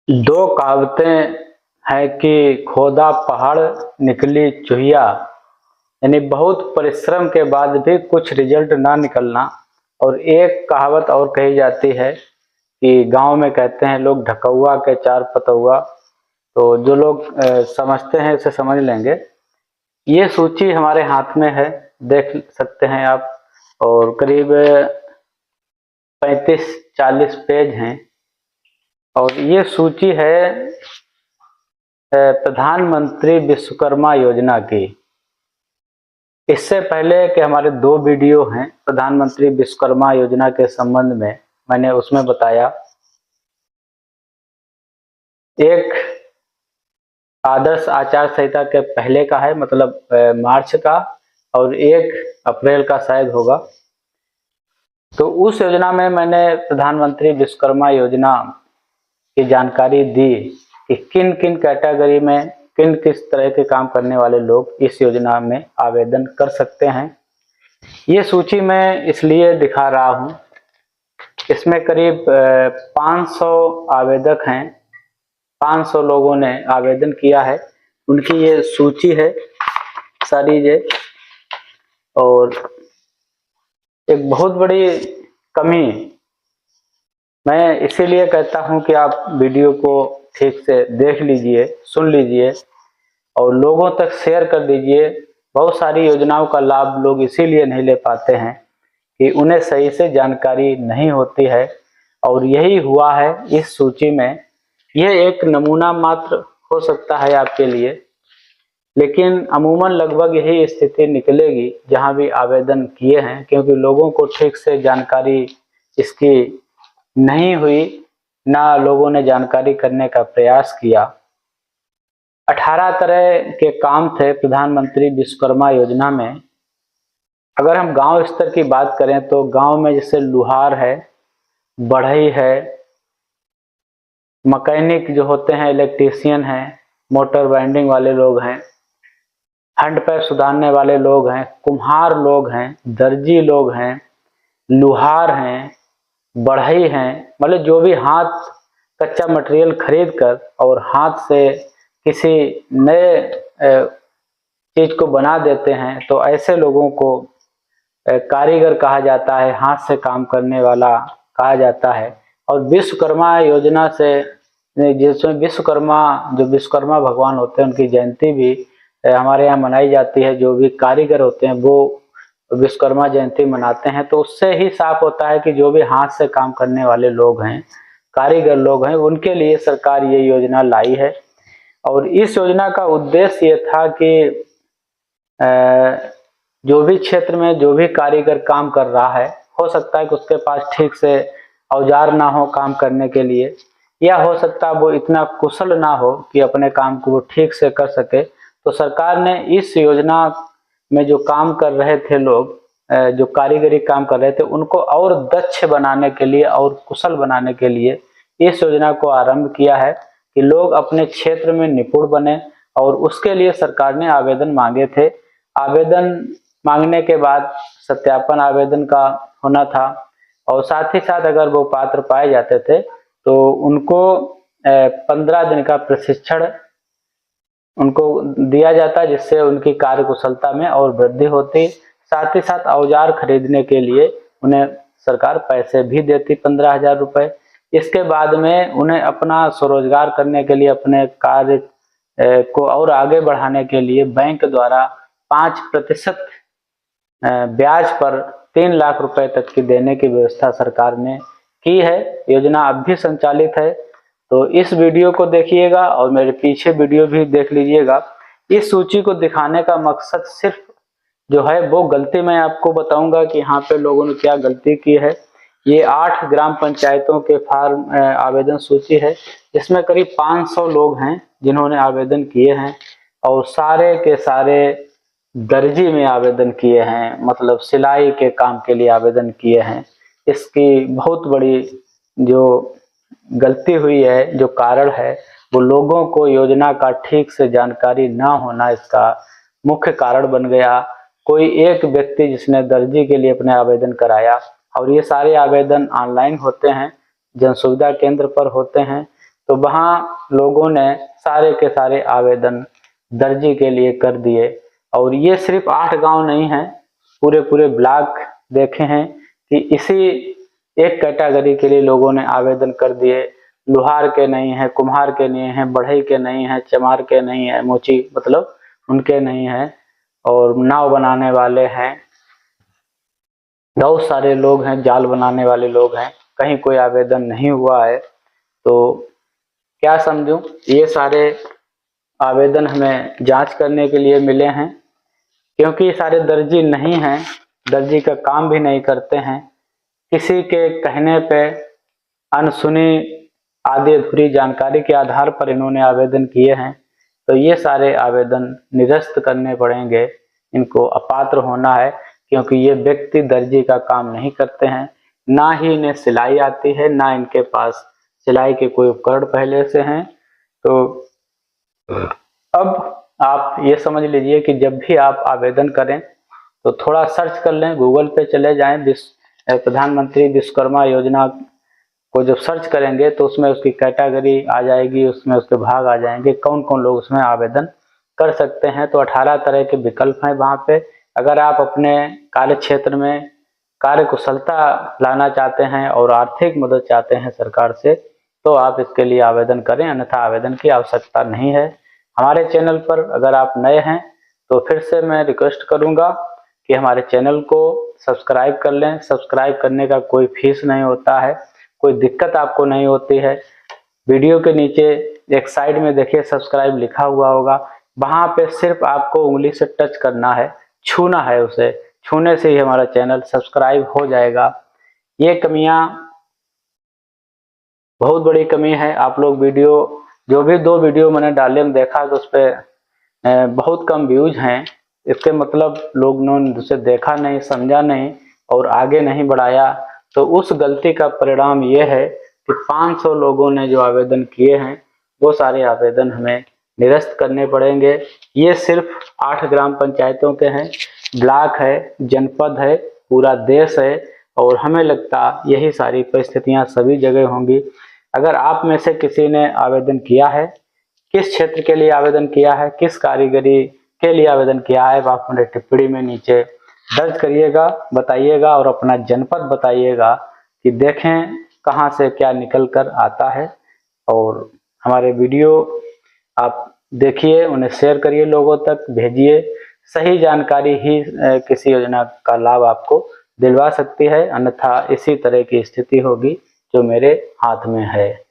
दो कहावतें हैं कि खोदा पहाड़ निकली चूहिया। यानी बहुत परिश्रम के बाद भी कुछ रिजल्ट ना निकलना। और एक कहावत और कही जाती है कि गांव में कहते हैं लोग ढकौआ के चार पतौआ। तो जो लोग समझते हैं इसे समझ लेंगे। ये सूची हमारे हाथ में है, देख सकते हैं आप। और करीब 35-40 पेज हैं। और ये सूची है प्रधानमंत्री विश्वकर्मा योजना की। इससे पहले कि हमारे 2 वीडियो हैं प्रधानमंत्री विश्वकर्मा योजना के संबंध में, मैंने उसमें बताया। एक आदर्श आचार संहिता के पहले का है, मतलब मार्च का, और 1 अप्रैल का शायद होगा। तो उस योजना में मैंने प्रधानमंत्री विश्वकर्मा योजना की जानकारी दी कि किन किन कैटेगरी में किस तरह के काम करने वाले लोग इस योजना में आवेदन कर सकते हैं। ये सूची मैं इसलिए दिखा रहा हूँ, इसमें करीब 500 आवेदक हैं, 500 लोगों ने आवेदन किया है। उनकी ये सूची है सारी ये। और एक बहुत बड़ी कमी, मैं इसीलिए कहता हूं कि आप वीडियो को ठीक से देख लीजिए, सुन लीजिए और लोगों तक शेयर कर दीजिए। बहुत सारी योजनाओं का लाभ लोग इसीलिए नहीं ले पाते हैं कि उन्हें सही से जानकारी नहीं होती है। और यही हुआ है इस सूची में। यह एक नमूना मात्र हो सकता है आपके लिए, लेकिन अमूमन लगभग यही स्थिति निकलेगी जहां भी आवेदन किए हैं, क्योंकि लोगों को ठीक से जानकारी इसकी नहीं हुई, ना लोगों ने जानकारी करने का प्रयास किया। 18 तरह के काम थे प्रधानमंत्री विश्वकर्मा योजना में। अगर हम गांव स्तर की बात करें तो गांव में जैसे लुहार है, बढ़ई है, मैकेनिक जो होते हैं, इलेक्ट्रीशियन हैं, मोटर वाइंडिंग वाले लोग हैं, हैंड पैप सुधारने वाले लोग हैं, कुम्हार लोग हैं, दर्जी लोग हैं, लुहार हैं, बढ़ई हैं। मतलब जो भी हाथ कच्चा मटेरियल खरीद कर और हाथ से किसी नए चीज को बना देते हैं, तो ऐसे लोगों को कारीगर कहा जाता है, हाथ से काम करने वाला कहा जाता है। और विश्वकर्मा योजना से, जिसमें विश्वकर्मा, जो विश्वकर्मा भगवान होते हैं, उनकी जयंती भी हमारे यहाँ मनाई जाती है। जो भी कारीगर होते हैं वो विश्वकर्मा जयंती मनाते हैं। तो उससे ही साफ होता है कि जो भी हाथ से काम करने वाले लोग हैं, कारीगर लोग हैं, उनके लिए सरकार ये योजना लाई है। और इस योजना का उद्देश्य ये था कि जो भी क्षेत्र में जो भी कारीगर काम कर रहा है, हो सकता है कि उसके पास ठीक से औजार ना हो काम करने के लिए, या हो सकता है वो इतना कुशल ना हो कि अपने काम को वो ठीक से कर सके। तो सरकार ने इस योजना में जो काम कर रहे थे लोग, जो कारीगरी काम कर रहे थे, उनको और दक्ष बनाने के लिए और कुशल बनाने के लिए इस योजना को आरंभ किया है कि लोग अपने क्षेत्र में निपुण बने। और उसके लिए सरकार ने आवेदन मांगे थे। आवेदन मांगने के बाद सत्यापन आवेदन का होना था, और साथ ही साथ अगर वो पात्र पाए जाते थे तो उनको 15 दिन का प्रशिक्षण उनको दिया जाता, जिससे उनकी कार्य कुशलता में और वृद्धि होती। साथ ही साथ औजार खरीदने के लिए उन्हें सरकार पैसे भी देती, 15,000 रुपए। इसके बाद में उन्हें अपना स्वरोजगार करने के लिए, अपने कार्य को और आगे बढ़ाने के लिए बैंक द्वारा 5% ब्याज पर 3 लाख रुपए तक की देने की व्यवस्था सरकार ने की है। योजना अब भी संचालित है। तो इस वीडियो को देखिएगा और मेरे पीछे वीडियो भी देख लीजिएगा। इस सूची को दिखाने का मकसद सिर्फ जो है वो गलती मैं आपको बताऊंगा कि यहाँ पे लोगों ने क्या गलती की है। ये 8 ग्राम पंचायतों के फॉर्म आवेदन सूची है, जिसमें करीब 500 लोग हैं जिन्होंने आवेदन किए हैं। और सारे के सारे दर्जी में आवेदन किए हैं, मतलब सिलाई के काम के लिए आवेदन किए हैं। इसकी बहुत बड़ी जो गलती हुई है, जो कारण है, वो लोगों को योजना का ठीक से जानकारी ना होना इसका मुख्य कारण बन गया। कोई एक व्यक्ति जिसने दर्जी के लिए अपने आवेदन कराया, और ये सारे आवेदन ऑनलाइन होते हैं, जन सुविधा केंद्र पर होते हैं। तो वहाँ लोगों ने सारे के सारे आवेदन दर्जी के लिए कर दिए। और ये सिर्फ 8 गांव नहीं हैं, पूरे पूरे ब्लॉक देखे हैं कि इसी एक कैटेगरी के लिए लोगों ने आवेदन कर दिए। लोहार के नहीं है, कुम्हार के नहीं है, बढ़ई के नहीं है, चमार के नहीं है, मोची मतलब उनके नहीं है, और नाव बनाने वाले हैं, बहुत सारे लोग हैं, जाल बनाने वाले लोग हैं, कहीं कोई आवेदन नहीं हुआ है। तो क्या समझूं, ये सारे आवेदन हमें जांच करने के लिए मिले हैं, क्योंकि ये सारे दर्जी नहीं हैं, दर्जी का काम भी नहीं करते हैं, किसी के कहने पे अनसुनी आदि अधूरी जानकारी के आधार पर इन्होंने आवेदन किए हैं। तो ये सारे आवेदन निरस्त करने पड़ेंगे, इनको अपात्र होना है, क्योंकि ये व्यक्ति दर्जी का काम नहीं करते हैं, ना ही इन्हें सिलाई आती है, ना इनके पास सिलाई के कोई उपकरण पहले से हैं। तो अब आप ये समझ लीजिए कि जब भी आप आवेदन करें तो थोड़ा सर्च कर लें, गूगल पे चले जाएं, प्रधानमंत्री विश्वकर्मा योजना को जब सर्च करेंगे तो उसमें उसकी कैटेगरी आ जाएगी, उसमें उसके भाग आ जाएंगे, कौन कौन लोग उसमें आवेदन कर सकते हैं। तो 18 तरह के विकल्प हैं वहाँ पे। अगर आप अपने कार्य क्षेत्र में कार्य कुशलता लाना चाहते हैं और आर्थिक मदद चाहते हैं सरकार से, तो आप इसके लिए आवेदन करें, अन्यथा आवेदन की आवश्यकता नहीं है। हमारे चैनल पर अगर आप नए हैं तो फिर से मैं रिक्वेस्ट करूंगा कि हमारे चैनल को सब्सक्राइब कर लें। सब्सक्राइब करने का कोई फीस नहीं होता है, कोई दिक्कत आपको नहीं होती है। वीडियो के नीचे एक साइड में देखिए सब्सक्राइब लिखा हुआ होगा, वहां पे सिर्फ आपको उंगली से टच करना है, छूना है, उसे छूने से ही हमारा चैनल सब्सक्राइब हो जाएगा। ये कमियां बहुत बड़ी कमी है। आप लोग वीडियो जो भी 2 वीडियो मैंने डाले में देखा तो उस पर बहुत कम व्यूज हैं, इसके मतलब लोग ने उसे देखा नहीं, समझा नहीं और आगे नहीं बढ़ाया। तो उस गलती का परिणाम ये है कि 500 लोगों ने जो आवेदन किए हैं वो सारे आवेदन हमें निरस्त करने पड़ेंगे। ये सिर्फ 8 ग्राम पंचायतों के हैं, ब्लॉक है, जनपद है, पूरा देश है, और हमें लगता यही सारी परिस्थितियां सभी जगह होंगी। अगर आप में से किसी ने आवेदन किया है, किस क्षेत्र के लिए आवेदन किया है, किस कारीगरी के लिए आवेदन किया है, आप मेरे टिप्पणी में नीचे दर्ज करिएगा, बताइएगा और अपना जनपद बताइएगा कि देखें कहां से क्या निकल कर आता है। और हमारे वीडियो आप देखिए, उन्हें शेयर करिए, लोगों तक भेजिए। सही जानकारी ही किसी योजना का लाभ आपको दिलवा सकती है, अन्यथा इसी तरह की स्थिति होगी जो मेरे हाथ में है।